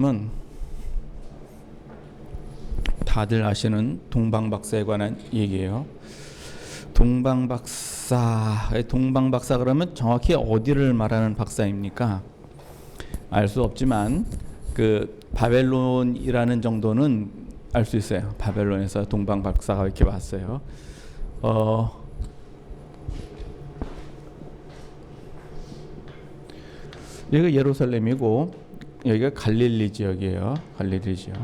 은 다들 아시는 동방박사에 관한 얘기예요. 동방박사 그러면 정확히 어디를 말하는 박사입니까? 알 수 없지만 그 바벨론이라는 정도는 알 수 있어요. 바벨론에서 동방박사가 이렇게 왔어요. 여기가 예루살렘이고 여기가 갈릴리 지역이에요. 갈릴리 지역.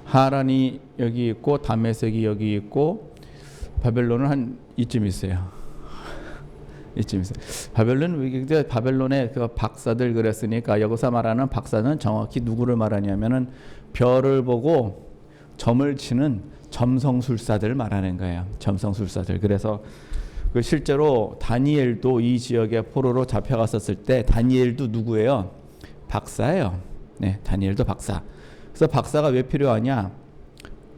하란이 여기 있고 다메섹이 여기 있고 바벨론은 한 이쯤 있어요. 이쯤 있어요. 바벨론의 그 박사들 그랬으니까 여기서 말하는 박사는 정확히 누구를 말하냐면은 별을 보고 점을 치는 점성술사들 말하는 거예요. 점성술사들. 그래서 그 실제로 다니엘도 이 지역에 포로로 잡혀갔었을 때 다니엘도 누구예요? 박사예요. 네, 다니엘도 박사. 그래서 박사가 왜 필요하냐?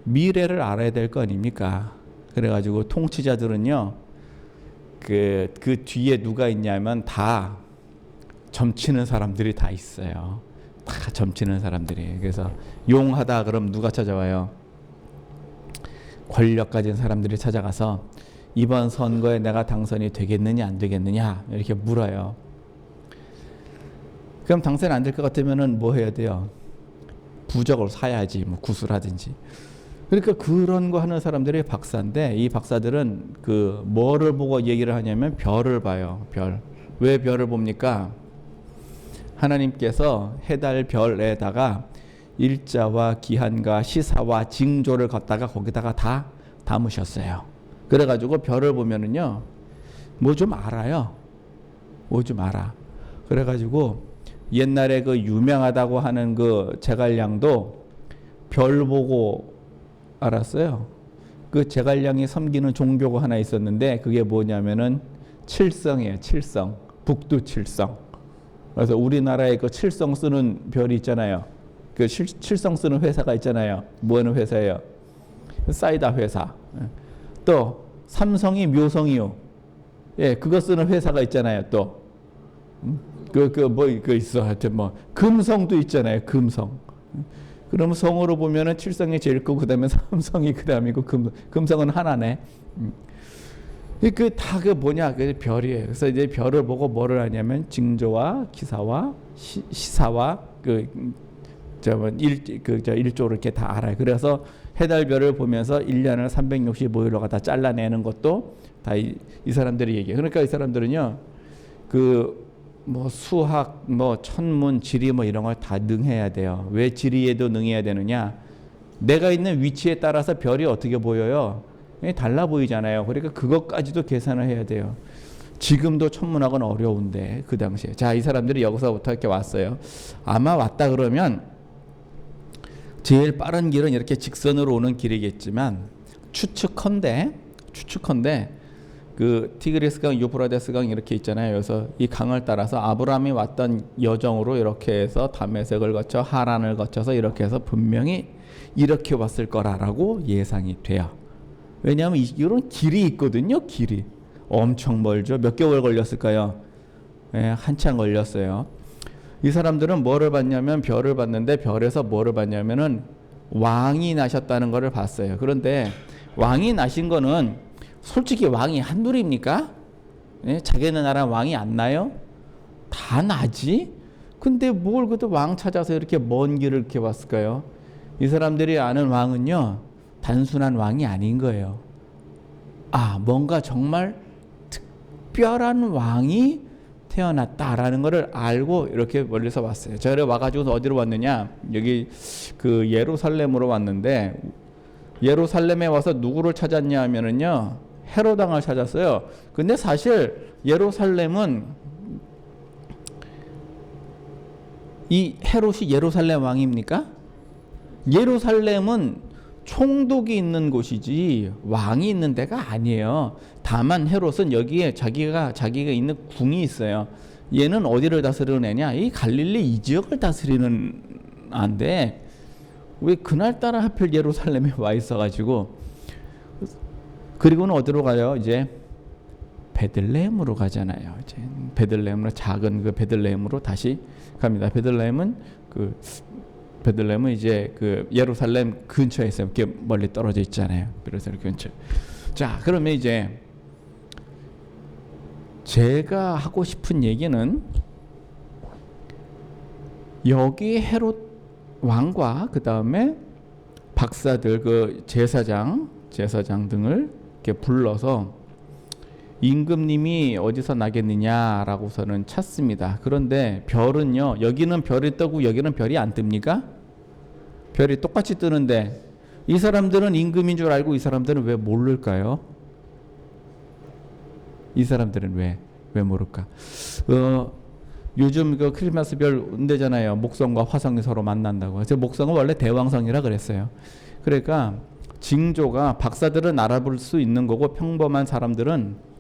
미래를 알아야 될 거 아닙니까? 그래가지고 통치자들은요, 그 뒤에 누가 있냐면 다 점치는 사람들이 다 있어요. 다 점치는 사람들이. 그래서 용하다 그럼 누가 찾아와요? 권력 가진 사람들이 찾아가서 이번 선거에 내가 당선이 되겠느냐 안 되겠느냐 이렇게 물어요. 그럼 당선이 안 될 것 같으면은 뭐 해야 돼요? 부적을 사야지, 뭐 구슬하든지. 그러니까 그런 거 하는 사람들이 박사인데 이 박사들은 그 뭐를 보고 얘기를 하냐면 별을 봐요. 별. 왜 별을 봅니까? 하나님께서 해달 별에다가 일자와 기한과 시사와 징조를 갖다가 거기다가 다 담으셨어요. 그래가지고 별을 보면은요, 뭐 좀 알아요. 뭐 좀 알아. 그래가지고 옛날에 그 유명하다고 하는 그 제갈량도 별 보고 알았어요. 그 제갈량이 섬기는 종교가 하나 있었는데 그게 뭐냐면은 칠성이에요. 칠성. 북두 칠성. 그래서 우리나라에 그 칠성 쓰는 별이 있잖아요. 그 칠성 쓰는 회사가 있잖아요. 뭐 하는 회사예요? 사이다 회사. 또 삼성이 묘성이요. 예, 그거 쓰는 회사가 있잖아요. 또 그 있어. 하여튼 뭐 금성도 있잖아요. 금성. 그러면 성으로 보면은 칠성이 제일 크고 그다음에 삼성이 그다음이고 금성은 하나네. 그 뭐냐? 그 별이에요. 그래서 이제 별을 보고 뭐를 하냐면 징조와 기사와 시사와 일조를 이렇게 다 알아요. 그래서 해달별을 보면서 1년을 365일로 갖다 잘라내는 것도 다 이 사람들이 얘기해요. 그러니까 이 사람들은요, 뭐 수학, 뭐 천문, 지리 뭐 이런 걸 다 능해야 돼요. 왜 지리에도 능해야 되느냐? 내가 있는 위치에 따라서 별이 어떻게 보여요? 달라 보이잖아요. 그러니까 그것까지도 계산을 해야 돼요. 지금도 천문학은 어려운데 그 당시에. 자, 이 사람들이 여기서부터 이렇게 왔어요. 아마 왔다 그러면 제일 빠른 길은 이렇게 직선으로 오는 길이겠지만 추측컨대 그 티그리스강, 유프라데스강 이렇게 있잖아요. 그래서 이 강을 따라서 아브라함이 왔던 여정으로 이렇게 해서 다메섹을 거쳐 하란을 거쳐서 이렇게 해서 분명히 이렇게 왔을 거라고 예상이 돼요. 왜냐하면 이런 길이 있거든요. 길이 엄청 멀죠. 몇 개월 걸렸을까요? 네, 한참 걸렸어요. 이 사람들은 뭐를 봤냐면 별을 봤는데 별에서 뭐를 봤냐면은 왕이 나셨다는 것을 봤어요. 그런데 왕이 나신 거는 솔직히 왕이 한둘입니까? 네? 자기네 나라 왕이 안 나요? 다 나지? 근데 뭘 그것도 왕 찾아서 이렇게 먼 길을 이렇게 왔을까요? 이 사람들이 아는 왕은요, 단순한 왕이 아닌 거예요. 아, 뭔가 정말 특별한 왕이 태어났다라는 것을 알고 이렇게 멀리서 왔어요. 제가 와가지고 어디로 왔느냐? 여기 그 예루살렘으로 왔는데 예루살렘에 와서 누구를 찾았냐 하면은요, 헤롯 왕을 찾았어요. 근데 사실 예루살렘은 이 헤롯이 예루살렘 왕입니까? 예루살렘은 총독이 있는 곳이지 왕이 있는 데가 아니에요. 다만 헤롯은 여기에 자기가 있는 궁이 있어요. 얘는 어디를 다스리는 애냐? 이 갈릴리 이 지역을 다스리는 안데 왜 그날따라 하필 예루살렘에 와 있어가지고. 그리고는 어디로 가요? 이제 베들레헴으로 가잖아요. 이제 베들레헴으로 작은 그 베들레헴으로 다시 갑니다. 베들레헴은 그 베들레헴은 이제 그 예루살렘 근처에 있어요. 이렇게 멀리 떨어져 있잖아요. 예루살렘 근처. 자, 그러면 이제 제가 하고 싶은 얘기는 여기 헤롯 왕과 그 다음에 박사들, 그 제사장 등을 이렇게 불러서 임금님이 어디서 나겠느냐라고서는 찾습니다. 그런데 별은요, 여기는 별이 뜨고 여기는 별이 안 뜹니까? 별이 똑같이 뜨는데 이 사람들은 임금인 줄 알고 이 사람들은 왜 모를까요? 이 사람들은 왜 모를까? 요즘 그 크리스마스 별 운대잖아요. 목성과 화성이 서로 만난다고. 그래서 목성은 원래 대왕성이라 그랬어요. 그러니까 징조가 박사들은 알아볼 수 있는 거고 평범한 사람들은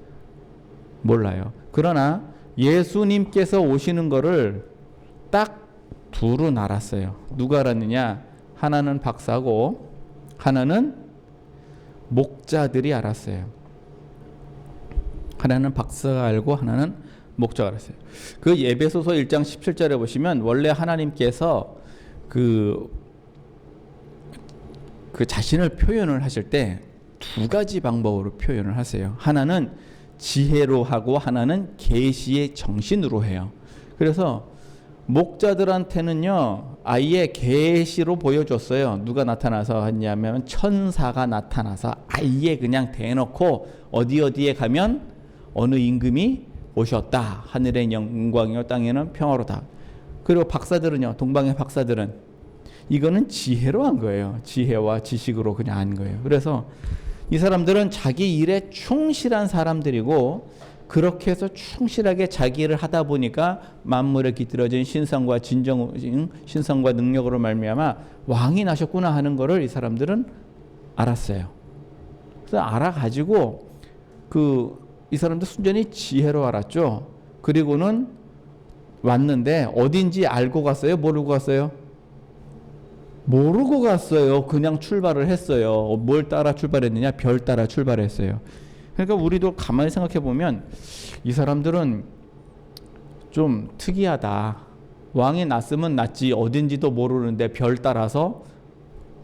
몰라요. 그러나 예수님께서 오시는 거를 딱 둘은 알았어요. 누가 알았느냐? 하나는 박사고 하나는 목자들이 알았어요. 하나는 박사가 알고 하나는 목자가 알았어요. 그 에베소서 1장 17절에 보시면 원래 하나님께서 그 자신을 표현을 하실 때 두 가지 방법으로 표현을 하세요. 하나는 지혜로 하고 하나는 계시의 정신으로 해요. 그래서 목자들한테는요 아예 계시로 보여줬어요. 누가 나타나서 했냐면 천사가 나타나서 아예 그냥 대놓고 어디에 가면 어느 임금이 오셨다. 하늘의 영광이요 땅에는 평화로다. 그리고 박사들은요, 동방의 박사들은 이거는 지혜로 한 거예요. 지혜와 지식으로 그냥 한 거예요. 그래서 이 사람들은 자기 일에 충실한 사람들이고 그렇게 해서 충실하게 자기 일을 하다 보니까 만물에 깃들어진 신성과 신성과 능력으로 말미암아 왕이 나셨구나 하는 거를 이 사람들은 알았어요. 그래서 알아가지고 이 사람들 순전히 지혜로 알았죠. 그리고는 왔는데 어딘지 알고 갔어요? 모르고 갔어요? 모르고 갔어요. 그냥 출발을 했어요. 뭘 따라 출발했느냐? 별 따라 출발했어요. 그러니까 우리도 가만히 생각해 보면 이 사람들은 좀 특이하다. 왕이 났으면 났지 어딘지도 모르는데 별 따라서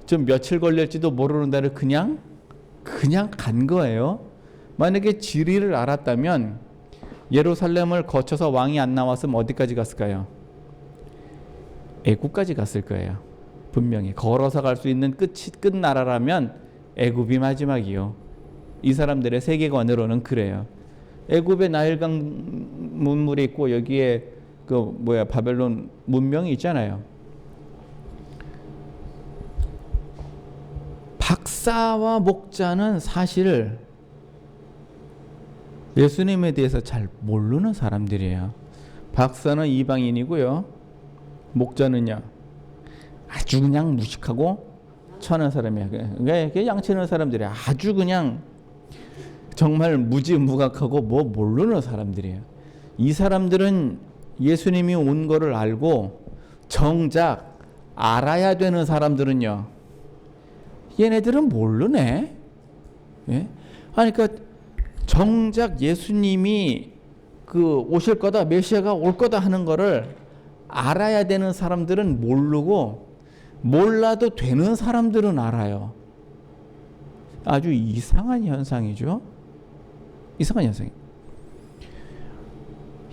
좀 며칠 걸릴지도 모르는 데를 그냥 간 거예요. 만약에 지리를 알았다면 예루살렘을 거쳐서 왕이 안 나왔으면 어디까지 갔을까요? 애굽까지 갔을 거예요. 분명히 걸어서 갈 수 있는 끝 나라라면 애굽이 마지막이요. 이 사람들의 세계관으로는 그래요. 애굽에 나일강 문물이 있고 여기에 바벨론 문명이 있잖아요. 박사와 목자는 사실 예수님에 대해서 잘 모르는 사람들이에요. 박사는 이방인이고요. 목자는요 아주 그냥 무식하고 천한 사람이야. 그러니까 양치는 사람들이 아주 그냥 정말 무지무각하고 모르는 사람들이에요. 이 사람들은 예수님이 온 거를 알고 정작 알아야 되는 사람들은요 얘네들은 모르네. 예? 그러니까 정작 예수님이 오실 거다, 메시아가 올 거다 하는 거를 알아야 되는 사람들은 모르고 몰라도 되는 사람들은 알아요. 아주 이상한 현상이죠. 이상한 현상이.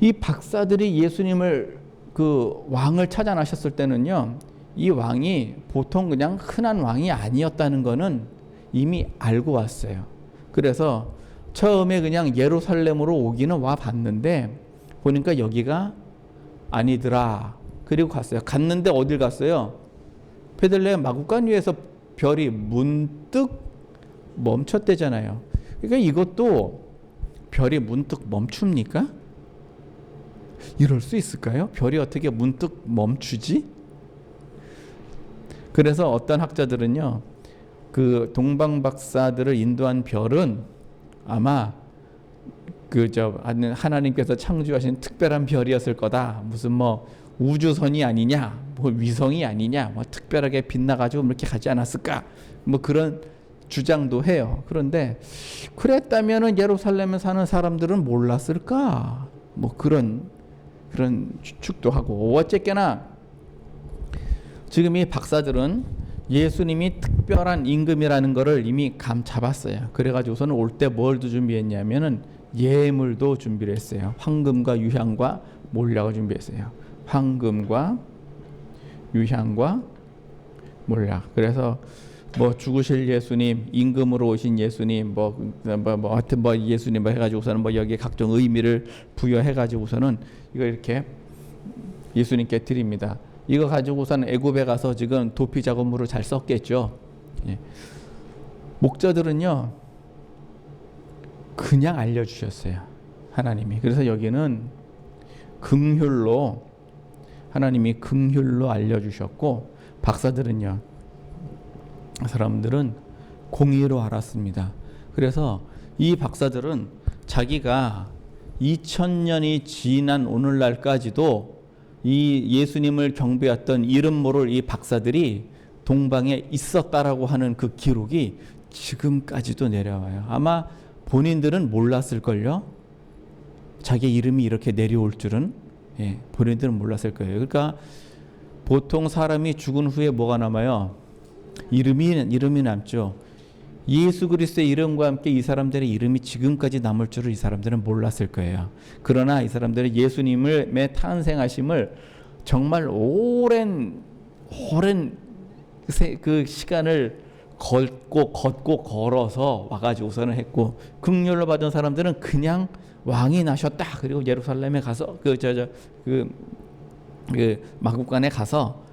이 박사들이 예수님을 왕을 찾아 나셨을 때는요, 이 왕이 보통 그냥 흔한 왕이 아니었다는 거는 이미 알고 왔어요. 그래서 처음에 그냥 예루살렘으로 오기는 와 봤는데 보니까 여기가 아니더라. 그리고 갔어요. 갔는데 어딜 갔어요? 베들레헴 마구간 위에서 별이 문득 멈췄대잖아요. 그러니까 이것도 별이 문득 멈춥니까? 이럴 수 있을까요? 별이 어떻게 문득 멈추지? 그래서 어떤 학자들은요, 동방 박사들을 인도한 별은 아마 하나님께서 창조하신 특별한 별이었을 거다. 무슨 우주선이 아니냐, 위성이 아니냐, 특별하게 빛나가지고 이렇게 가지 않았을까? 그런 주장도 해요. 그런데 그랬다면은 예루살렘에 사는 사람들은 몰랐을까? 그런 추측도 하고. 어쨌거나 지금 이 박사들은 예수님이 특별한 임금이라는 것을 이미 감 잡았어요. 그래가지고서는 올 때 뭘 준비했냐면은 예물도 준비를 했어요. 황금과 유향과 몰약을 준비했어요. 황금과 유향과 몰약. 그래서 뭐 죽으실 예수님, 임금으로 오신 예수님, 하여튼 예수님 해가지고서는 여기에 각종 의미를 부여해가지고서는 이거 이렇게 예수님께 드립니다. 이거 가지고서는 애굽에 가서 지금 도피 작업물을 잘 썼겠죠. 예. 목자들은요 그냥 알려주셨어요. 하나님이. 그래서 여기는 긍휼로 하나님이 긍휼로 알려주셨고, 박사들은요, 사람들은 공의로 알았습니다. 그래서 이 박사들은 자기가 2000년이 지난 오늘날까지도 이 예수님을 경배했던 이름 모를 이 박사들이 동방에 있었다라고 하는 그 기록이 지금까지도 내려와요. 아마 본인들은 몰랐을걸요. 자기 이름이 이렇게 내려올 줄은. 예, 본인들은 몰랐을 거예요. 그러니까 보통 사람이 죽은 후에 뭐가 남아요? 이름이 남죠. 예수 그리스도의 이름과 함께 이 사람들의 이름이 지금까지 남을 줄을 이 사람들은 몰랐을 거예요. 그러나 이 사람들은 예수님의 탄생하심을 정말 오랜 그 시간을 걷고 걸어서 와가지고서는 했고, 긍휼로 받은 사람들은 그냥 왕이 나셨다. 그리고 예루살렘에 가서 그 마국간에 가서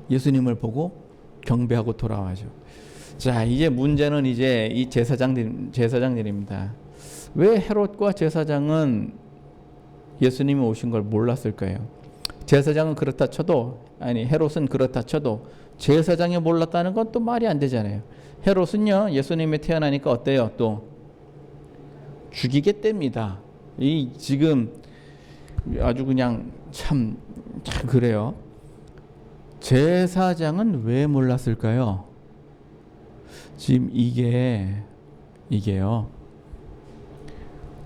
예수님을 보고 경배하고 돌아와죠. 자, 이제 문제는 이제 이 제사장들입니다. 왜 헤롯과 제사장은 예수님이 오신 걸 몰랐을 거예요? 제사장은 그렇다 쳐도, 아니 헤롯은 그렇다 쳐도 제사장이 몰랐다는 건 또 말이 안 되잖아요. 헤롯은요 예수님이 태어나니까 어때요? 또 죽이겠답니다. 이 지금 아주 그냥 참 그래요. 제사장은 왜 몰랐을까요? 지금 이게요.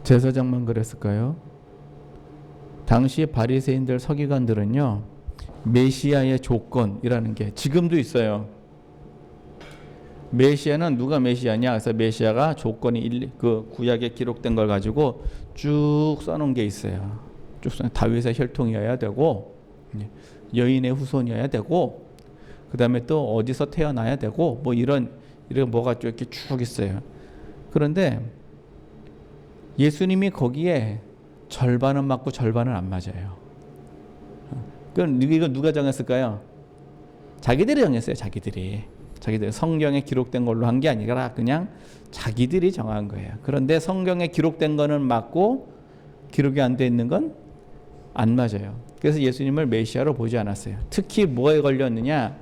제사장만 그랬을까요? 당시 바리새인들 서기관들은요, 메시아의 조건이라는 게 지금도 있어요. 메시아는 누가 메시아냐? 그래서 메시아가 조건이 그 구약에 기록된 걸 가지고 쭉 써놓은 게 있어요. 쭉 다윗의 혈통이어야 되고, 여인의 후손이어야 되고, 그 다음에 또 어디서 태어나야 되고, 뭐 이런 뭐가 쭉 이렇게 쭉 있어요. 그런데 예수님이 거기에 절반은 맞고 절반은 안 맞아요. 그럼 이거 누가 정했을까요? 자기들이 정했어요. 자기들이 성경에 기록된 걸로 한 게 아니라 그냥 자기들이 정한 거예요. 그런데 성경에 기록된 거는 맞고 기록이 안 돼 있는 건 안 맞아요. 그래서 예수님을 메시아로 보지 않았어요. 특히 뭐에 걸렸느냐?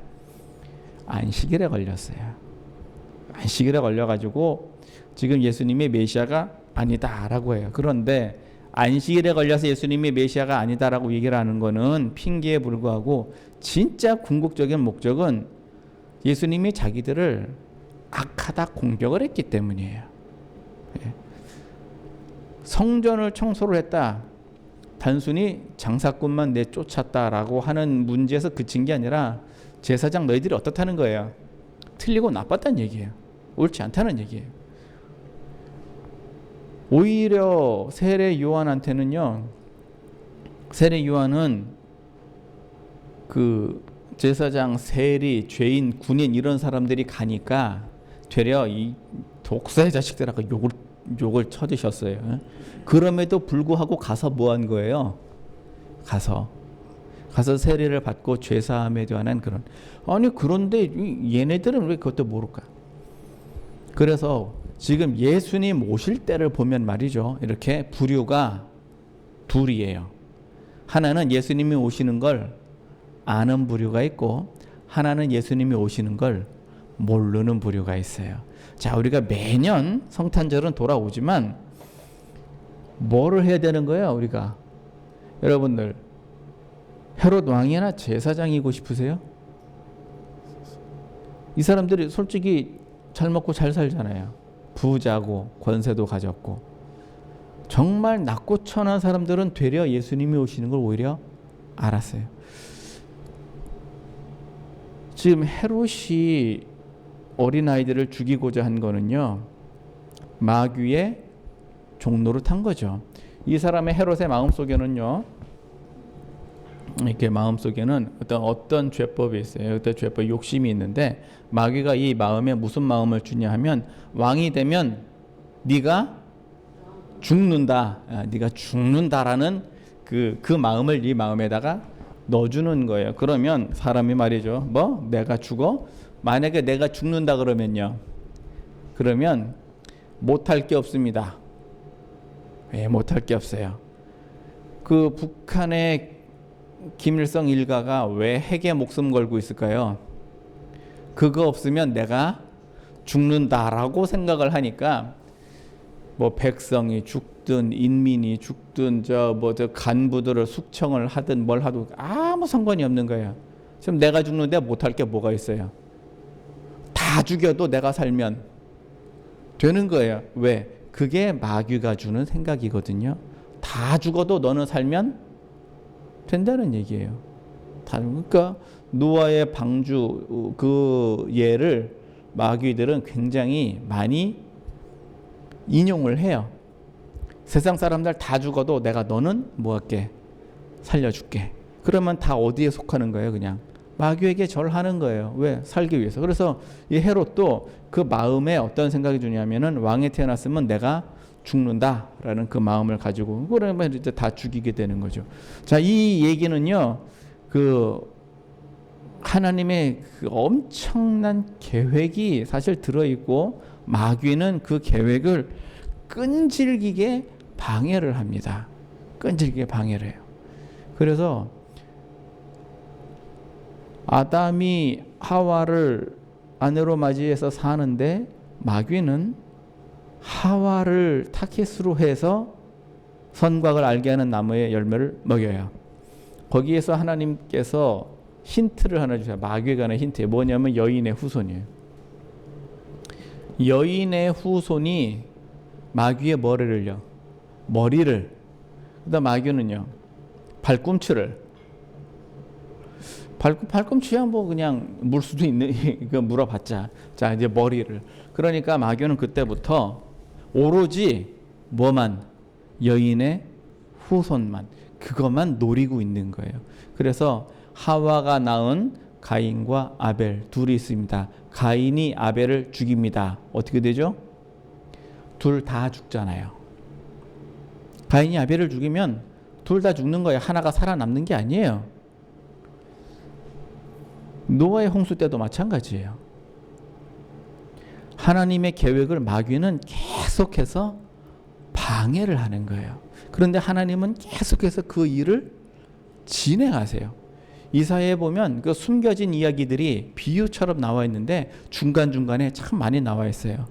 안식일에 걸렸어요. 안식일에 걸려가지고 지금 예수님이 메시아가 아니다라고 해요. 그런데 안식일에 걸려서 예수님이 메시아가 아니다라고 얘기를 하는 거는 핑계에 불구하고 진짜 궁극적인 목적은 예수님이 자기들을 악하다 공격을 했기 때문이에요. 성전을 청소를 했다. 단순히 장사꾼만 내쫓았다라고 하는 문제에서 그친 게 아니라 제사장 너희들이 어떻다는 거예요? 틀리고 나빴다는 얘기예요. 옳지 않다는 얘기예요. 오히려 세례 요한한테는요, 세례 요한은 그 제사장, 세리, 죄인, 군인 이런 사람들이 가니까 되려 이 독사의 자식들하고 욕을 쳐드셨어요. 그럼에도 불구하고 가서 뭐 한 거예요? 가서 세례를 받고 죄사함에 대한 그런, 아니 그런데 얘네들은 왜 그것도 모를까? 그래서 지금 예수님 오실 때를 보면 말이죠, 이렇게 부류가 둘이에요. 하나는 예수님이 오시는 걸 아는 부류가 있고, 하나는 예수님이 오시는 걸 모르는 부류가 있어요. 자, 우리가 매년 성탄절은 돌아오지만 뭐를 해야 되는 거예요? 우리가, 여러분들, 헤롯 왕이나 제사장이고 싶으세요? 이 사람들이 솔직히 잘 먹고 잘 살잖아요. 부자고 권세도 가졌고. 정말 낮고 천한 사람들은 되려 예수님이 오시는 걸 오히려 알았어요. 지금 헤롯이 어린아이들을 죽이고자 한 거는요, 마귀의 종로를 탄 거죠. 이 사람의 헤롯의 마음속에는요, 이렇게 마음속에는 어떤 죄법이 있어요. 어떤 죄법 욕심이 있는데, 마귀가 이 마음에 무슨 마음을 주냐 하면, 왕이 되면 네가 죽는다, 네가 죽는다라는 그 마음을 이 마음에다가 넣어주는 거예요. 그러면 사람이 말이죠, 뭐 내가 죽어? 만약에 내가 죽는다 그러면요, 그러면 못할 게 없습니다. 왜 못할 게 없어요? 그 북한의 김일성 일가가 왜 핵에 목숨 걸고 있을까요? 그거 없으면 내가 죽는다라고 생각을 하니까, 뭐 백성이 죽든 인민이 죽든 저 간부들을 숙청을 하든 뭘 하든 아무 상관이 없는 거예요. 지금 내가 죽는데 못할 게 뭐가 있어요? 다 죽여도 내가 살면 되는 거예요. 왜? 그게 마귀가 주는 생각이거든요. 다 죽어도 너는 살면 된다는 얘기예요. 그러니까 노아의 방주 그 예를 마귀들은 굉장히 많이 인용을 해요. 세상 사람들 다 죽어도 내가 너는 뭐 할게? 살려줄게. 그러면 다 어디에 속하는 거예요? 그냥 마귀에게 절하는 거예요. 왜? 살기 위해서. 그래서 이 헤롯도 그 마음에 어떤 생각이 드냐면은, 왕에 태어났으면 내가 죽는다라는 그 마음을 가지고, 그러면 이제 다 죽이게 되는 거죠. 자, 이 얘기는요, 그 하나님의 그 엄청난 계획이 사실 들어있고, 마귀는 그 계획을 끈질기게 방해를 합니다. 끈질기게 방해를 해요. 그래서 아담이 하와를 아내로 맞이해서 사는데, 마귀는 하와를 타겟으로 해서 선악을 알게 하는 나무의 열매를 먹여요. 거기에서 하나님께서 힌트를 하나 주세요. 마귀에 관한 힌트. 뭐냐면 여인의 후손이에요. 여인의 후손이 마귀의 머리를요, 머리를, 그다음 마귀는요, 발꿈치를, 발꿈치야 뭐 그냥 물 수도 있는 그 물어봤자, 자 이제 머리를. 그러니까 마귀는 그때부터 오로지 뭐만, 여인의 후손만, 그것만 노리고 있는 거예요. 그래서 하와가 낳은 가인과 아벨 둘이 있습니다. 가인이 아벨을 죽입니다. 어떻게 되죠? 둘 다 죽잖아요. 가인이 아벨을 죽이면 둘 다 죽는 거예요. 하나가 살아남는 게 아니에요. 노아의 홍수 때도 마찬가지예요. 하나님의 계획을 마귀는 계속해서 방해를 하는 거예요. 그런데 하나님은 계속해서 그 일을 진행하세요. 이사야에 보면 그 숨겨진 이야기들이 비유처럼 나와 있는데, 중간중간에 참 많이 나와 있어요.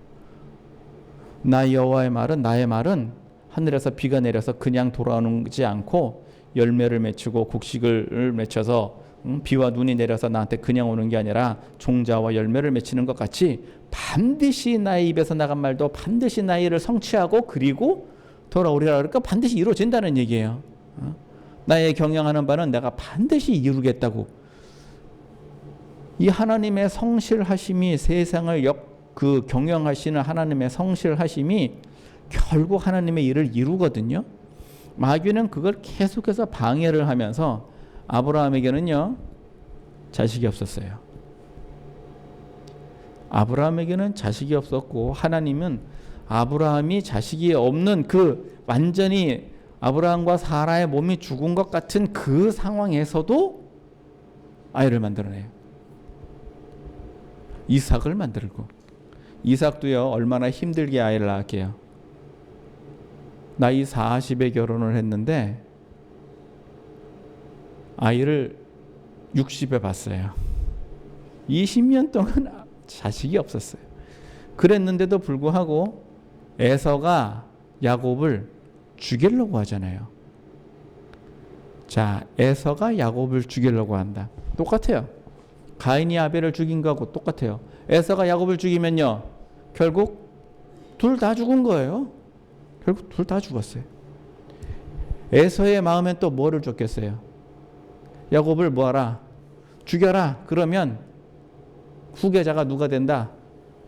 나 여호와의 말은, 나의 말은 하늘에서 비가 내려서 그냥 돌아오지 않고 열매를 맺히고 곡식을 맺혀서 비와 눈이 내려서 나한테 그냥 오는 게 아니라 종자와 열매를 맺히는 것 같이, 반드시 나의 입에서 나간 말도 반드시 나의 일을 성취하고 그리고 돌아오리라. 그러니까 반드시 이루어진다는 얘기예요. 나의 경영하는 바는 내가 반드시 이루겠다고. 이 하나님의 성실하심이, 세상을 경영하시는 하나님의 성실하심이 결국 하나님의 일을 이루거든요. 마귀는 그걸 계속해서 방해를 하면서, 아브라함에게는요, 자식이 없었어요. 아브라함에게는 자식이 없었고, 하나님은 아브라함이 자식이 없는 완전히 아브라함과 사라의 몸이 죽은 것 같은 그 상황에서도 아이를 만들어내요. 이삭을 만들고, 이삭도요 얼마나 힘들게 아이를 낳았게요. 나이 40에 결혼을 했는데 아이를 60에 봤어요. 20년 동안 자식이 없었어요. 그랬는데도 불구하고 에서가 야곱을 죽이려고 하잖아요. 자, 에서가 야곱을 죽이려고 한다. 똑같아요. 가인이 아벨을 죽인 거하고 똑같아요. 에서가 야곱을 죽이면요, 결국 둘 다 죽은 거예요. 결국 둘 다 죽었어요. 에서의 마음엔 또 뭐를 줬겠어요? 야곱을 뭐하라? 죽여라. 그러면 후계자가 누가 된다?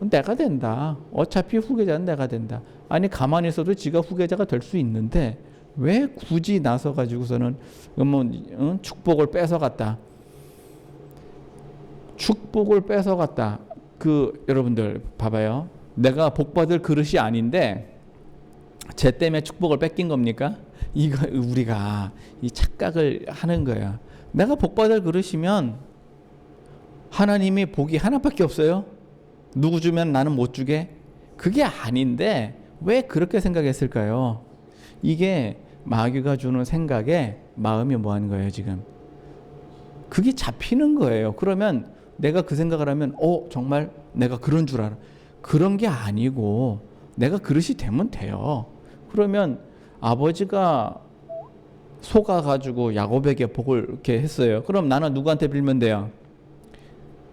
내가 된다. 어차피 후계자는 내가 된다. 아니 가만히 있어도 지가 후계자가 될 수 있는데 왜 굳이 나서 가지고서는 축복을 뺏어갔다. 축복을 뺏어갔다. 여러분들 봐봐요. 내가 복받을 그릇이 아닌데 쟤 때문에 축복을 뺏긴 겁니까? 이거 우리가 이 착각을 하는 거야. 내가 복받을 그릇이면 하나님이 복이 하나밖에 없어요. 누구 주면 나는 못 주게? 그게 아닌데 왜 그렇게 생각했을까요? 이게 마귀가 주는 생각에 마음이 뭐 하는 거예요 지금? 그게 잡히는 거예요. 그러면 내가 그 생각을 하면 정말 내가 그런 줄 알아. 그런 게 아니고 내가 그릇이 되면 돼요. 그러면 아버지가 속아가지고 야곱에게 복을 이렇게 했어요. 그럼 나는 누구한테 빌면 돼요?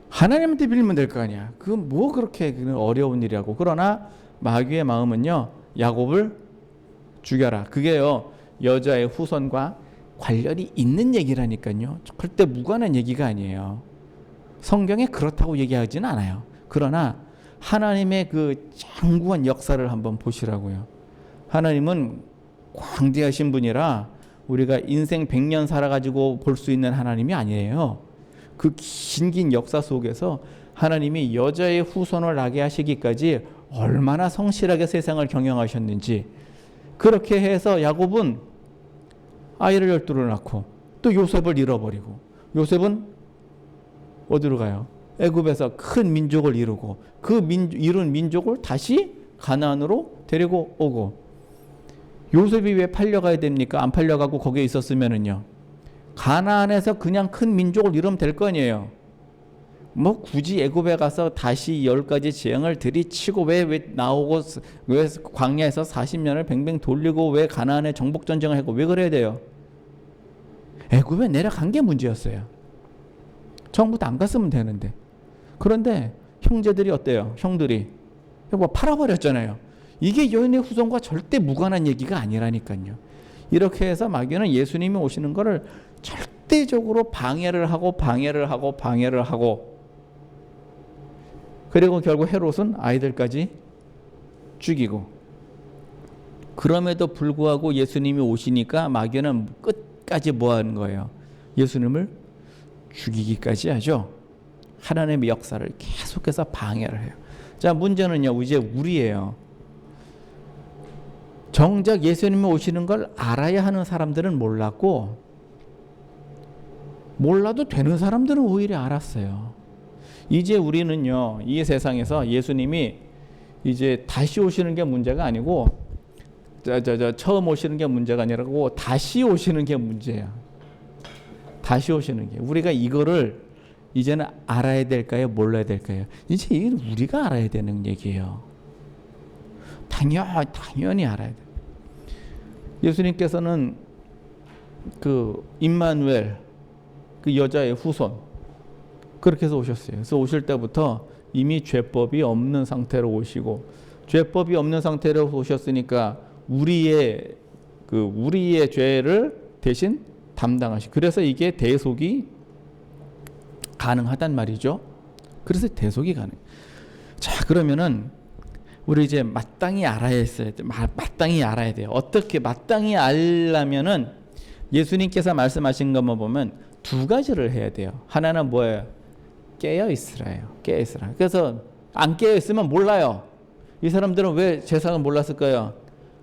하나님한테 빌면 될 거 아니야. 그건 뭐 그렇게 어려운 일이라고. 그러나 마귀의 마음은요, 야곱을 죽여라. 그게요, 여자의 후손과 관련이 있는 얘기라니까요. 절대 무관한 얘기가 아니에요. 성경에 그렇다고 얘기하지는 않아요. 그러나 하나님의 그 장구한 역사를 한번 보시라고요. 하나님은 광대하신 분이라 우리가 인생 100년 살아가지고 볼 수 있는 하나님이 아니에요. 그 긴 역사 속에서 하나님이 여자의 후손을 나게 하시기까지 얼마나 성실하게 세상을 경영하셨는지, 그렇게 해서 야곱은 아이를 12를 낳고 또 요셉을 잃어버리고, 요셉은 어디로 가요? 애굽에서 큰 민족을 이루고 그 이룬 민족을 다시 가나안으로 데리고 오고, 요셉이 왜 팔려가야 됩니까? 안 팔려가고 거기에 있었으면은요, 가나안에서 그냥 큰 민족을 이루면 될 거 아니에요. 뭐 굳이 애굽에 가서 다시 10가지 재앙을 들이치고 왜 나오고 왜 광야에서 40년을 뱅뱅 돌리고 왜 가나안에 정복 전쟁을 하고 왜 그래야 돼요? 애굽에 내려간 게 문제였어요. 처음부터 안 갔으면 되는데. 그런데 형제들이 어때요? 형들이 뭐 팔아버렸잖아요. 이게 여인의 후손과 절대 무관한 얘기가 아니라니까요. 이렇게 해서 마귀는 예수님이 오시는 것을 절대적으로 방해를 하고 그리고 결국 헤롯은 아이들까지 죽이고, 그럼에도 불구하고 예수님이 오시니까 마귀는 끝까지 뭐 하는 거예요? 예수님을 죽이기까지 하죠. 하나님의 역사를 계속해서 방해를 해요. 자, 문제는요, 이제 우리예요. 정작 예수님이 오시는 걸 알아야 하는 사람들은 몰랐고, 몰라도 되는 사람들은 오히려 알았어요. 이제 우리는요, 이 세상에서 예수님이 이제 다시 오시는 게 문제가 아니고, 처음 오시는 게 문제가 아니라고 다시 오시는 게 문제야. 다시 오시는 게. 우리가 이거를 이제는 알아야 될까요? 몰라야 될까요? 이제 이건 우리가 알아야 되는 얘기예요. 당연히 알아야 돼. 예수님께서는 그 임마누엘, 그 여자의 후손, 그렇게 해서 오셨어요. 그래서 오실 때부터 이미 죄법이 없는 상태로 오시고, 죄법이 없는 상태로 오셨으니까 우리의 죄를 대신 담당하시고, 그래서 이게 대속이 가능하단 말이죠. 그래서 대속이 가능. 자, 그러면은 우리 이제 마땅히 알아야 했어요. 마땅히 알아야 돼요. 어떻게 마땅히 알려면은 예수님께서 말씀하신 것만 보면 두 가지를 해야 돼요. 하나는 뭐예요? 깨어 있으라요. 깨어 있으라. 그래서 안 깨어 있으면 몰라요. 이 사람들은 왜 세상을 몰랐을까요?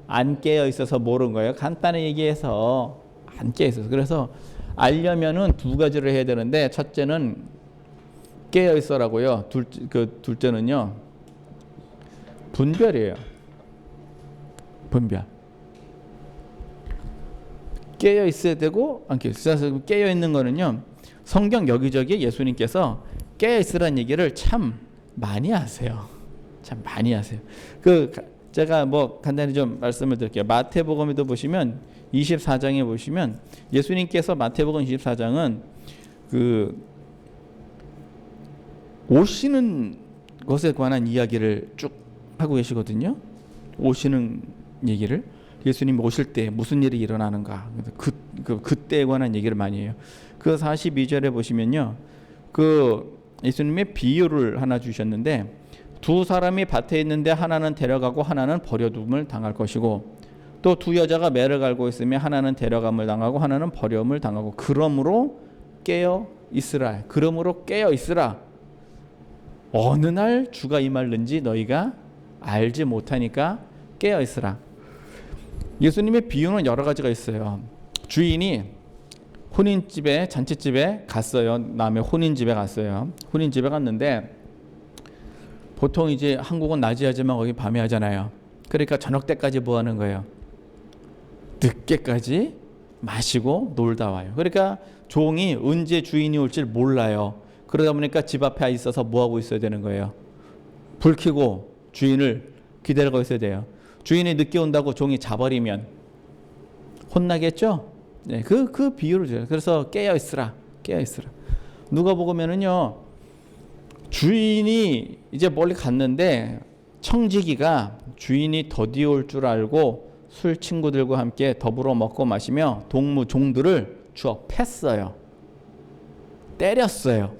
안 깨어 있어서 모르는 거예요. 간단히 얘기해서 안 깨어 있어서. 그래서 알려면은 두 가지를 해야 되는데, 첫째는 깨어 있어라고요. 둘째는요, 분별이에요. 분별. 깨어 있어야 되고 안 깨어 있어서, 깨어 있는 거는요, 성경 여기저기 예수님께서 깨어 있으라는 얘기를 참 많이 하세요. 참 많이 하세요. 제가 뭐 간단히 좀 말씀을 드릴게요. 마태복음에도 보시면 24장에 보시면 예수님께서 마태복음 24장은 오시는 것에 관한 이야기를 쭉 하고 계시거든요. 오시는 얘기를, 예수님 오실 때 무슨 일이 일어나는가, 그때에 관한 얘기를 많이 해요. 그 42절에 보시면요, 예수님의 비유를 하나 주셨는데 두 사람이 밭에 있는데 하나는 데려가고 하나는 버려둠을 당할 것이고 또 두 여자가 매를 갈고 있으며 하나는 데려감을 당하고 하나는 버려움을 당하고 그러므로 깨어 있으라. 그러므로 깨어 있으라. 어느 날 주가 임할는지 너희가 알지 못하니까 깨어 있으라. 예수님의 비유는 여러 가지가 있어요. 주인이 혼인집에 잔치집에 갔어요. 남의 혼인집에 갔어요. 혼인집에 갔는데 보통 이제 한국은 낮에 하지만 거기 밤에 하잖아요. 그러니까 저녁 때까지 뭐 하는 거예요? 늦게까지 마시고 놀다 와요. 그러니까 종이 언제 주인이 올지 몰라요. 그러다 보니까 집 앞에 있어서 뭐 하고 있어야 되는 거예요? 불 켜고 주인을 기다리고 있어야 돼요. 주인이 늦게 온다고 종이 자버리면 혼나겠죠? 네, 그 비유를 줘요. 그래서 깨어 있으라, 깨어 있으라. 누가복음에는요, 주인이 이제 멀리 갔는데 청지기가 주인이 더디 올 줄 알고 술 친구들과 함께 더불어 먹고 마시며 동무 종들을 주어 팼어요. 때렸어요.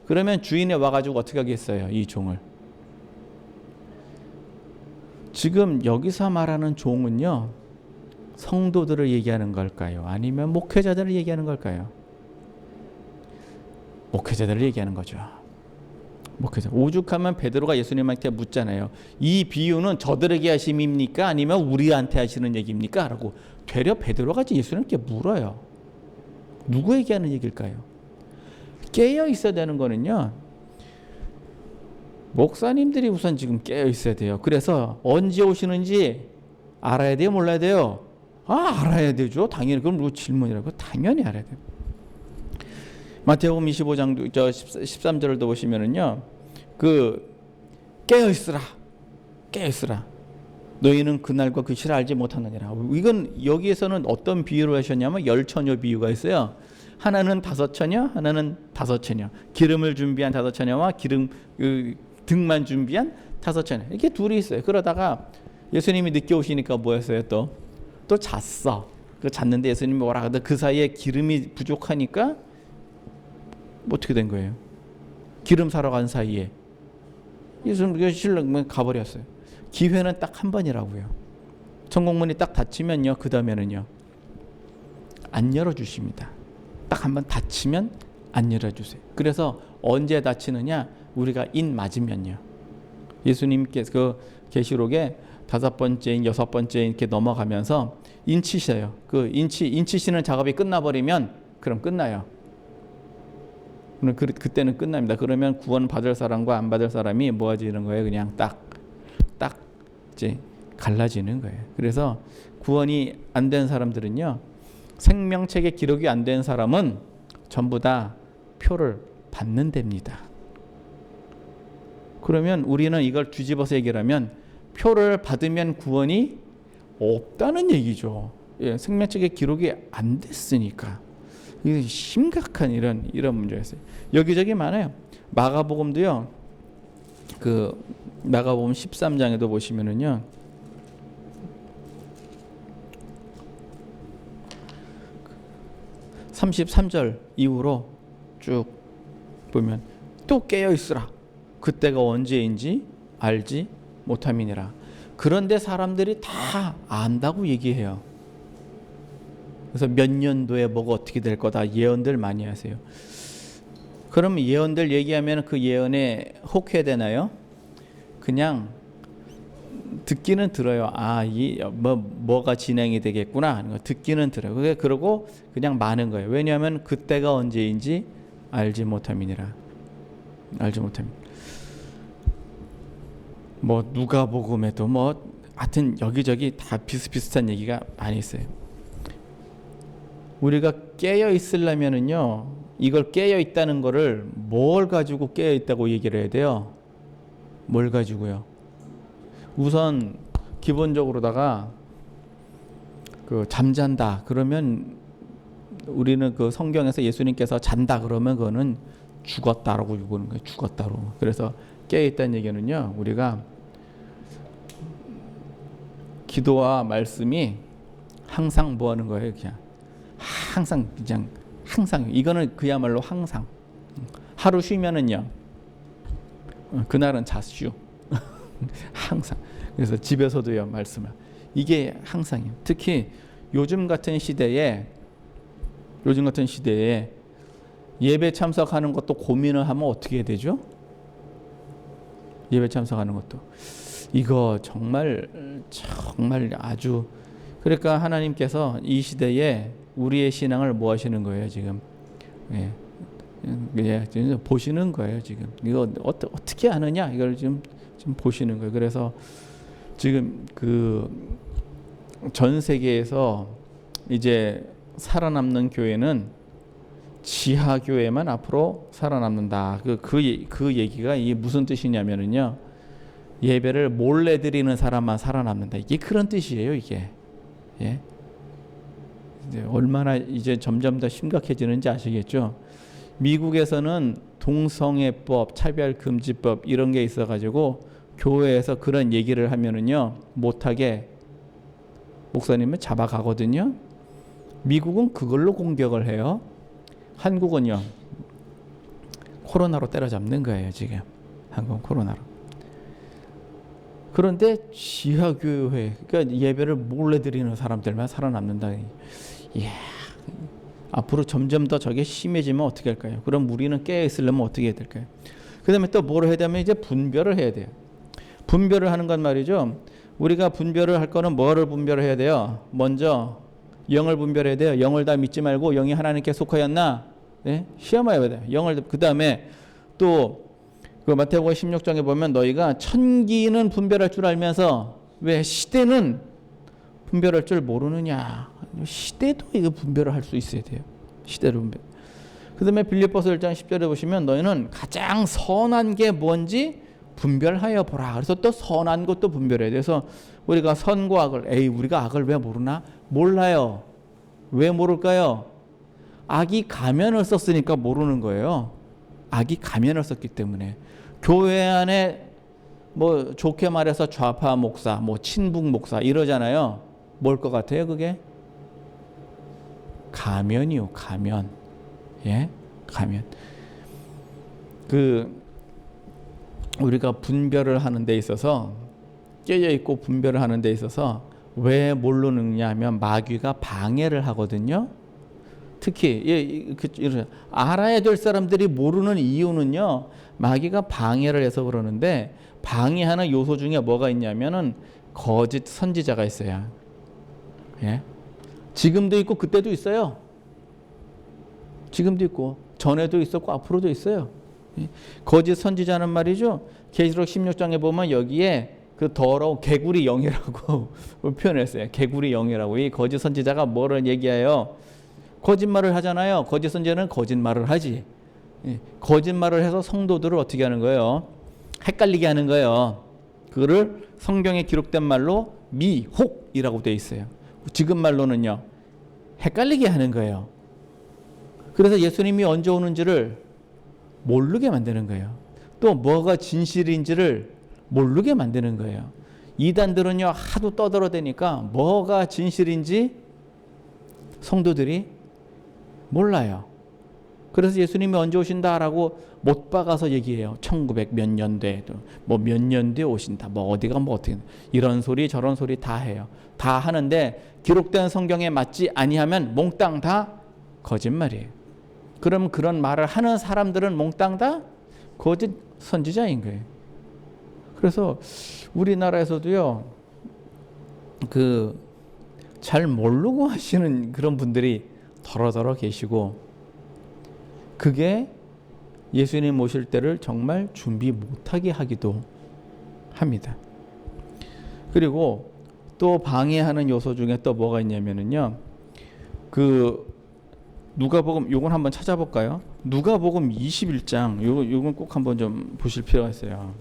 그러면 주인이 와가지고 어떻게 하겠어요? 이 종을. 지금 여기서 말하는 종은요, 성도들을 얘기하는 걸까요? 아니면 목회자들을 얘기하는 걸까요? 목회자들을 얘기하는 거죠. 목회자. 오죽하면 베드로가 예수님한테 묻잖아요. 이 비유는 저들에게 하심입니까? 아니면 우리한테 하시는 얘기입니까? 라고 되려 베드로가 예수님께 물어요. 누구에게 하는 얘기일까요? 깨어 있어야 되는 거는요, 목사님들이 우선 지금 깨어 있어야 돼요. 그래서 언제 오시는지 알아야 돼요? 몰라야 돼요? 알아야 되죠. 당연히. 그럼 뭐 질문이라고? 당연히 알아야 돼요. 마태복음 25장 13절도 보시면은요, 깨어 있으라, 깨어 있으라. 너희는 그날과 그 시를 알지 못하느니라. 이건 여기에서는 어떤 비유를 하셨냐면 열처녀 비유가 있어요. 하나는 5처녀, 하나는 5처녀. 기름을 준비한 5처녀와 등만 준비한 5처녀. 이렇게 둘이 있어요. 그러다가 예수님이 늦게 오시니까 뭐였어요? 또 잤어. 잤는데 예수님이 뭐라 하더니 그 사이에 기름이 부족하니까 어떻게 된 거예요? 기름 사러 간 사이에 예수님 신랑 가버렸어요. 기회는 딱 한 번이라고요. 천국문이 딱 닫히면요, 그 다음에는요 안 열어주십니다. 딱 한 번 닫히면 안 열어주세요. 그래서 언제 닫히느냐? 우리가 인 맞으면요. 예수님께서 그 계시록에 5번째인 6번째인 이렇게 넘어가면서 인치셔요. 인치시는 작업이 끝나버리면 그럼 끝나요. 그때는 끝납니다. 그러면 구원 받을 사람과 안 받을 사람이 모아지는 거예요. 그냥 딱 이제 갈라지는 거예요. 그래서 구원이 안 된 사람들은요, 생명책에 기록이 안 된 사람은 전부 다 표를 받는 됩니다. 그러면 우리는 이걸 뒤집어서 얘기하면 표를 받으면 구원이 없다는 얘기죠. 예, 생명책에 기록이 안 됐으니까. 이게 심각한 이런 문제였어요. 여기저기 많아요. 마가복음도요. 마가복음 13장에도 보시면은요. (33절) 이후로 쭉 보면 또 깨어 있으라. 그때가 언제인지 알지 못함이니라. 그런데 사람들이 다 안다고 얘기해요. 그래서 몇 년도에 뭐가 어떻게 될 거다 예언들 많이 하세요. 그럼 예언들 얘기하면 그 예언에 혹해야 되나요? 그냥 듣기는 들어요. 뭐가 진행이 되겠구나. 듣기는 들어요. 그러고 그냥 마는 거예요. 왜냐하면 그때가 언제인지 알지 못함이니라. 알지 못함. 누가복음에도 하여튼 여기저기 다 비슷비슷한 얘기가 많이 있어요. 우리가 깨어 있으려면은요, 이걸 깨어 있다는 거를 뭘 가지고 깨어 있다고 얘기를 해야 돼요? 뭘 가지고요? 우선 기본적으로다가 잠잔다 그러면 우리는 성경에서 예수님께서 잔다 그러면 그거는 죽었다라고 보는 거예요. 죽었다로. 그래서 깨어 있다는 얘기는요, 우리가 기도와 말씀이 항상 뭐 하는 거예요? 그냥 항상 이거는 그야말로 항상 하루 쉬면은요. 그날은 자슈. 항상. 그래서 집에서도요 말씀을. 이게 항상이에요. 특히 요즘 같은 시대에 예배 참석하는 것도 고민을 하면 어떻게 해야 되죠? 예배 참석하는 것도 이거 정말 아주 그러니까 하나님께서 이 시대에 우리의 신앙을 뭐 하시는 거예요 지금? 예, 보시는 거예요 지금. 이거 어떻게 하느냐 이걸 지금 보시는 거예요. 그래서 지금 그 전 세계에서 이제 살아남는 교회는 지하 교회만 앞으로 살아남는다. 그 얘기가 이게 무슨 뜻이냐면은요. 예배를 몰래 드리는 사람만 살아남는다. 이게 그런 뜻이에요, 이게. 예. 이제 얼마나 이제 점점 더 심각해지는지 아시겠죠? 미국에서는 동성애법, 차별금지법 이런 게 있어가지고 교회에서 그런 얘기를 하면은요 못하게 목사님을 잡아가거든요. 미국은 그걸로 공격을 해요. 한국은요 코로나로 때려잡는 거예요 지금. 한국은 코로나로. 그런데 지하교회 그러니까 예배를 몰래 드리는 사람들만 살아남는다. 이야, 앞으로 점점 더 저게 심해지면 어떻게 할까요? 그럼 우리는 깨어 있으려면 어떻게 해야 될까요? 그 다음에 또 뭘 해야 되면 이제 분별을 해야 돼요. 분별을 하는 건 말이죠. 우리가 분별을 할 거는 뭐를 분별을 해야 돼요? 먼저 영을 분별해야 돼요. 영을 다 믿지 말고 영이 하나님께 속하였나? 네? 시험해야 돼요. 영을. 그 다음에 또 그 마태복음 16장에 보면 너희가 천기는 분별할 줄 알면서 왜 시대는 분별할 줄 모르느냐? 시대도 이거 분별을 할 수 있어야 돼요. 시대를 분별. 그 다음에 빌립보서 1장 10절에 보시면 너희는 가장 선한 게 뭔지 분별하여 보라. 그래서 또 선한 것도 분별해야 돼요. 그래서 우리가 선과 악을 우리가 악을 왜 모르나? 몰라요. 왜 모를까요? 악이 가면을 썼으니까 모르는 거예요. 악이 가면을 썼기 때문에. 교회 안에 뭐 좋게 말해서 좌파 목사, 뭐 친북 목사 이러잖아요. 뭘 것 같아요, 그게? 가면이요, 가면. 예? 가면. 우리가 분별을 하는 데 있어서 깨져 있고 분별을 하는 데 있어서 왜 모르느냐 하면 마귀가 방해를 하거든요. 특히 알아야 될 사람들이 모르는 이유는요. 마귀가 방해를 해서 그러는데 방해하는 요소 중에 뭐가 있냐면은 거짓 선지자가 있어요. 예? 지금도 있고 그때도 있어요. 지금도 있고 전에도 있었고 앞으로도 있어요. 거짓 선지자는 말이죠. 계시록 16장에 보면 여기에 그 더러운 개구리 영이라고 표현했어요. 개구리 영이라고. 이 거짓 선지자가 뭐를 얘기해요? 거짓말을 하잖아요. 거짓 선지자는 거짓말을 하지. 거짓말을 해서 성도들을 어떻게 하는 거예요? 헷갈리게 하는 거예요. 그거를 성경에 기록된 말로 미혹이라고 되어 있어요. 지금 말로는요. 헷갈리게 하는 거예요. 그래서 예수님이 언제 오는지를 모르게 만드는 거예요. 또 뭐가 진실인지를 모르게 만드는 거예요. 이단들은요 하도 떠들어대니까 뭐가 진실인지 성도들이 몰라요. 그래서 예수님이 언제 오신다라고 못 박아서 얘기해요. 1900 몇 년도에 뭐 몇 년도에 오신다. 뭐 어디가 뭐 어떻게 이런 소리 저런 소리 다 해요. 다 하는데 기록된 성경에 맞지 아니하면 몽땅 다 거짓말이에요. 그럼 그런 말을 하는 사람들은 몽땅 다 거짓 선지자인 거예요. 그래서 우리나라에서도요, 잘 모르고 하시는 그런 분들이 더러더러 계시고, 그게 예수님 오실 때를 정말 준비 못하게 하기도 합니다. 그리고 또 방해하는 요소 중에 또 뭐가 있냐면은요, 누가복음 요건 한번 찾아볼까요? 누가복음 21장 요건 꼭 한번 좀 보실 필요가 있어요.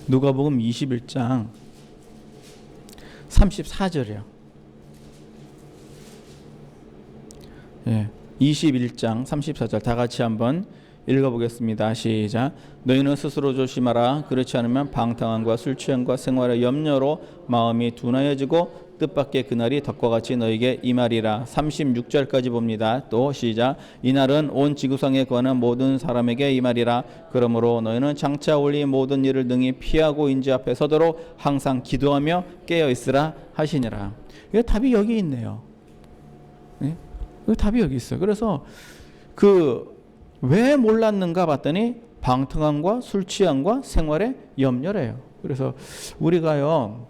누가복음 21장 34절이요. 예, 21장 34절 다 같이 한번 읽어보겠습니다. 시작. 너희는 스스로 조심하라. 그렇지 않으면 방탕함과 술 취함과 생활의 염려로 마음이 둔하여지고 뜻밖의 그날이 덕과 같이 너에게 임하리라. 36절까지 봅니다. 또 시작. 이날은 온 지구상에 거하는 모든 사람에게 임하리라. 그러므로 너희는 장차 올리 모든 일을 능히 피하고 인지 앞에 서도록 항상 기도하며 깨어 있으라 하시니라. 이 답이 여기 있네요. 네? 그 답이 여기 있어요. 그래서 왜 몰랐는가 봤더니 방탕함과 술 취함과 생활의 염려래요. 그래서 우리가요,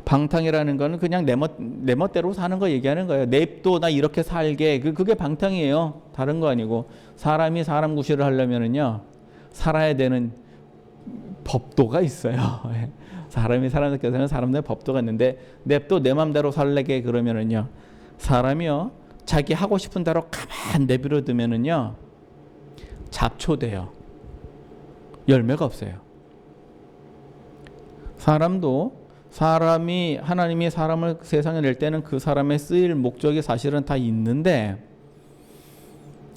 방탕이라는 거는 그냥 내 멋대로 사는 거 얘기하는 거예요. 냅둬 나 이렇게 살게. 그게 방탕이에요. 다른 거 아니고. 사람이 사람 구실을 하려면은요, 살아야 되는 법도가 있어요. 사람이 사람들께서는 사람들의 법도가 있는데 냅둬 내 맘대로 살래게 그러면은요, 사람이요 자기 하고 싶은 대로 가만 내버려 두면은요 잡초돼요. 열매가 없어요. 하나님이 사람을 세상에 낼 때는 그 사람의 쓰일 목적이 사실은 다 있는데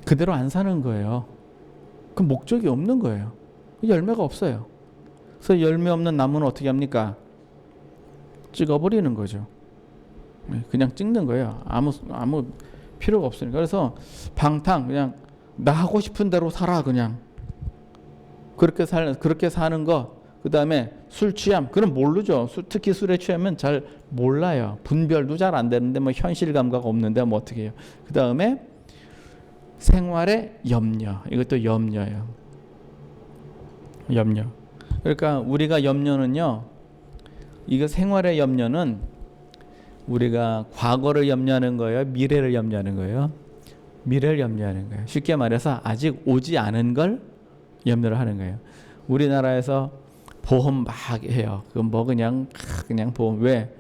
그대로 안 사는 거예요. 그 목적이 없는 거예요. 열매가 없어요. 그래서 열매 없는 나무는 어떻게 합니까? 찍어버리는 거죠. 그냥 찍는 거예요. 아무 필요가 없으니까. 그래서 방탕, 그냥 나 하고 싶은 대로 살아. 그냥 그렇게 사는 거. 그 다음에 술 취함, 그럼 모르죠. 특히 술에 취하면 잘 몰라요. 분별도 잘 안 되는데 뭐 현실 감각 없는데 뭐 어떻게 해요. 그 다음에 생활의 염려, 이것도 염려예요. 염려. 그러니까 우리가 염려는요, 이거 생활의 염려는 우리가 과거를 염려하는 거예요, 미래를 염려하는 거예요. 미래를 염려하는 거예요. 쉽게 말해서 아직 오지 않은 걸 염려를 하는 거예요. 우리나라에서 보험 막 해요. 그건 뭐 그냥 보험. 왜?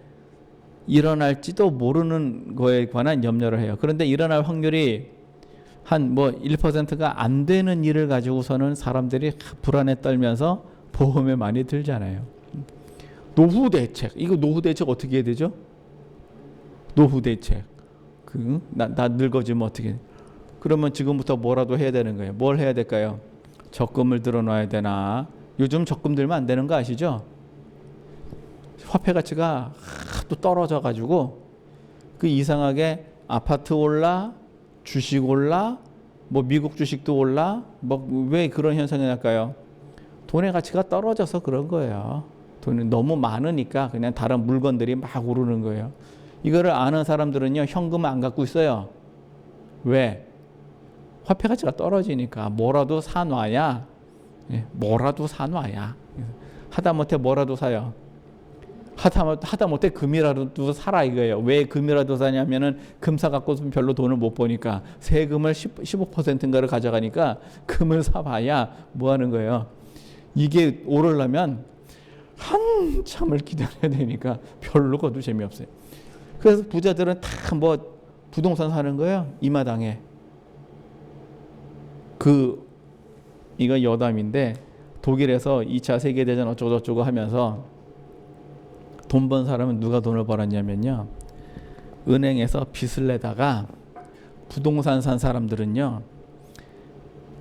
일어날지도 모르는 거에 관한 염려를 해요. 그런데 일어날 확률이 한 뭐 1%가 안 되는 일을 가지고서는 사람들이 불안에 떨면서 보험에 많이 들잖아요. 노후 대책. 이거 노후 대책 어떻게 해야 되죠? 노후 대책. 나 늙어지면 어떻게? 그러면 지금부터 뭐라도 해야 되는 거예요. 뭘 해야 될까요? 적금을 들어놔야 되나? 요즘 적금 들면 안 되는 거 아시죠? 화폐 가치가 또 떨어져 가지고 그 이상하게 아파트 올라, 주식 올라, 뭐 미국 주식도 올라, 뭐 왜 그런 현상이 날까요? 돈의 가치가 떨어져서 그런 거예요. 돈이 너무 많으니까 그냥 다른 물건들이 막 오르는 거예요. 이거를 아는 사람들은요, 현금 안 갖고 있어요. 왜? 화폐 가치가 떨어지니까 뭐라도 사놔야. 뭐라도 사놔야. 하다못해 뭐라도 사요. 하다못해 금이라도 사라 이거예요. 왜 금이라도 사냐면은 금 사갖고 별로 돈을 못 버니까 세금을 15%인가를 가져가니까 금을 사봐야 뭐 하는 거예요. 이게 오르려면 한참을 기다려야 되니까 별로 그것도 재미없어요. 그래서 부자들은 다 뭐 부동산 사는 거예요. 이 마당에. 이거 여담인데 독일에서 2차 세계대전 어쩌고저쩌고 하면서 돈 번 사람은 누가 돈을 벌었냐면요, 은행에서 빚을 내다가 부동산 산 사람들은요,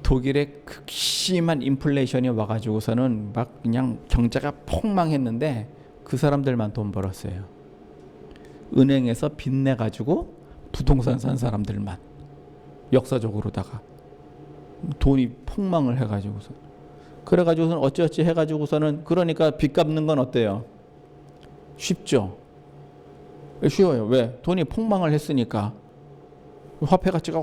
독일의 극심한 인플레이션이 와가지고서는 막 그냥 경제가 폭망했는데 그 사람들만 돈 벌었어요. 은행에서 빚 내가지고 부동산 산 사람들만. 역사적으로다가 돈이 폭망을 해가지고서, 그래가지고서는 어찌어찌 해가지고서는, 그러니까 빚 갚는 건 어때요? 쉽죠. 쉬워요. 왜? 돈이 폭망을 했으니까. 화폐 가치가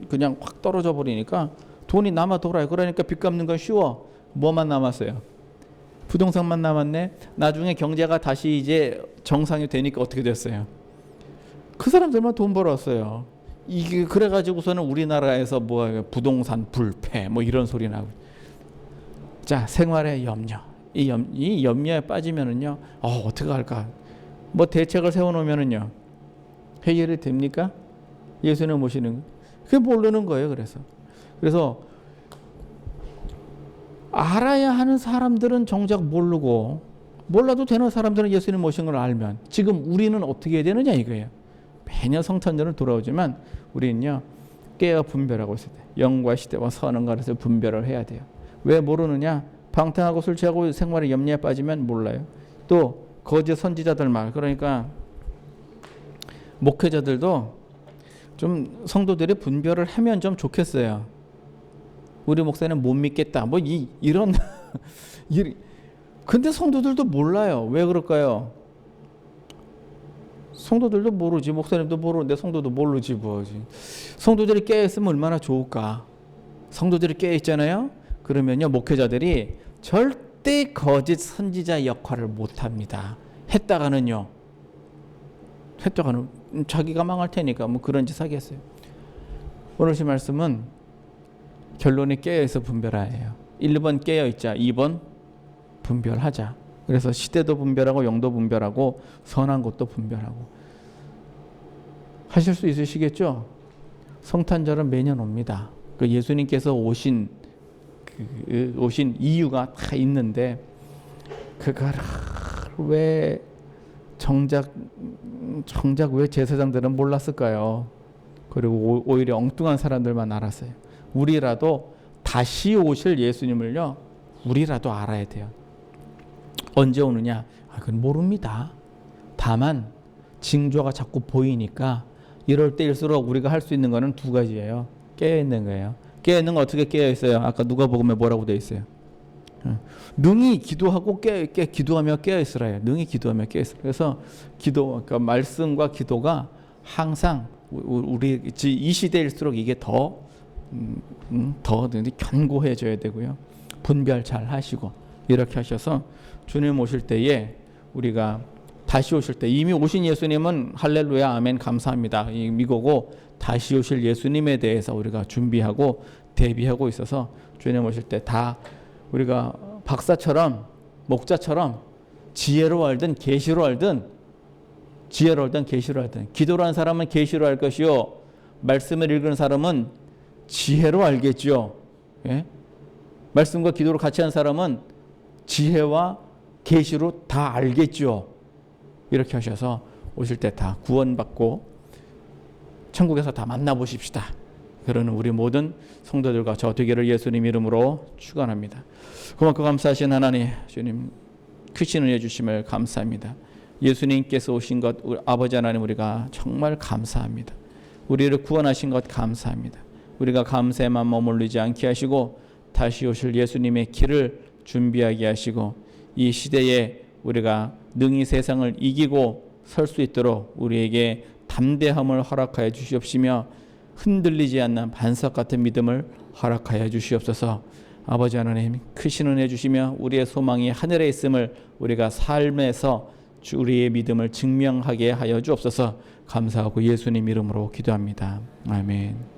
그냥 확 떨어져 버리니까 돈이 남아 돌아요. 그러니까 빚 갚는 건 쉬워. 뭐만 남았어요? 부동산만 남았네. 나중에 경제가 다시 이제 정상이 되니까 어떻게 됐어요? 그 사람들만 돈 벌었어요. 이게 그래가지고서는 우리나라에서 뭐 부동산 불패 뭐 이런 소리 나고. 자, 생활의 염려. 이 염려에 빠지면은요, 어떻게 할까? 뭐 대책을 세워놓으면은요, 해결이 됩니까? 예수님 모시는, 그게 모르는 거예요. 그래서 알아야 하는 사람들은 정작 모르고, 몰라도 되는 사람들은 예수님 모신 걸 알면, 지금 우리는 어떻게 해야 되느냐 이거예요. 매년 성탄절은 돌아오지만 우리는요, 깨어 분별하고 있을 때 영과 시대와 선한 것을 분별을 해야 돼요. 왜 모르느냐? 방탕하고 술 취하고 생활의 염려에 빠지면 몰라요. 또 거짓 선지자들 말. 그러니까 목회자들도 좀 성도들이 분별을 하면 좀 좋겠어요. 우리 목사는 못 믿겠다. 뭐 이런 근데 성도들도 몰라요. 왜 그럴까요? 성도들도 모르지. 목사님도 모르는데 성도도 모르지 뭐지. 성도들이 깨어있으면 얼마나 좋을까. 성도들이 깨어있잖아요. 그러면요 목회자들이 절대 거짓 선지자 역할을 못합니다. 했다가는 자기가 망할 테니까 뭐 그런 짓 하겠어요. 오늘 시 말씀은 결론이 깨어있어 분별하예요. 1번 깨어있자, 2번 분별하자. 그래서 시대도 분별하고 영도 분별하고 선한 것도 분별하고 하실 수 있으시겠죠? 성탄절은 매년 옵니다. 그 예수님께서 오신 이유가 다 있는데 그걸 왜 정작 왜 제사장들은 몰랐을까요? 그리고 오히려 엉뚱한 사람들만 알았어요. 우리라도 다시 오실 예수님을요, 우리라도 알아야 돼요. 언제 오느냐? 그건 모릅니다. 다만 징조가 자꾸 보이니까 이럴 때일수록 우리가 할 수 있는 거는 두 가지예요. 깨어있는 거예요. 깨어있는 거 어떻게 깨어있어요? 아까 누가복음에 뭐라고 되어 있어요? 능히 기도하고 기도하며 깨어있으라. 능히 기도하며 깨어있으라. 그래서 그러니까 말씀과 기도가 항상 우리 이 시대일수록 이게 더 견고해져야 되고요. 분별 잘 하시고 이렇게 하셔서 주님 오실 때에 우리가 다시 오실 때 이미 오신 예수님은 할렐루야 아멘 감사합니다 이거고 다시 오실 예수님에 대해서 우리가 준비하고 대비하고 있어서 주님 오실 때 다 우리가 박사처럼 목자처럼 지혜로 알든 계시로 알든 기도로 한 사람은 계시로 알 것이요 말씀을 읽은 사람은 지혜로 알겠죠. 예? 말씀과 기도를 같이 한 사람은 지혜와 계시로 다 알겠죠. 이렇게 하셔서 오실 때 다 구원받고 천국에서 다 만나보십시다. 그러는 우리 모든 성도들과 저 되기를 예수님 이름으로 축원합니다. 고맙고 감사하신 하나님, 주님 크신 은혜 주심을 감사합니다. 예수님께서 오신 것 아버지 하나님 우리가 정말 감사합니다. 우리를 구원하신 것 감사합니다. 우리가 감사에만 머물르지 않게 하시고 다시 오실 예수님의 길을 준비하게 하시고 이 시대에 우리가 능히 세상을 이기고 설 수 있도록 우리에게 담대함을 허락하여 주시옵시며 흔들리지 않는 반석 같은 믿음을 허락하여 주시옵소서. 아버지 하나님 크신 은혜 주시며 우리의 소망이 하늘에 있음을 우리가 삶에서 우리의 믿음을 증명하게 하여 주옵소서. 감사하고 예수님 이름으로 기도합니다. 아멘.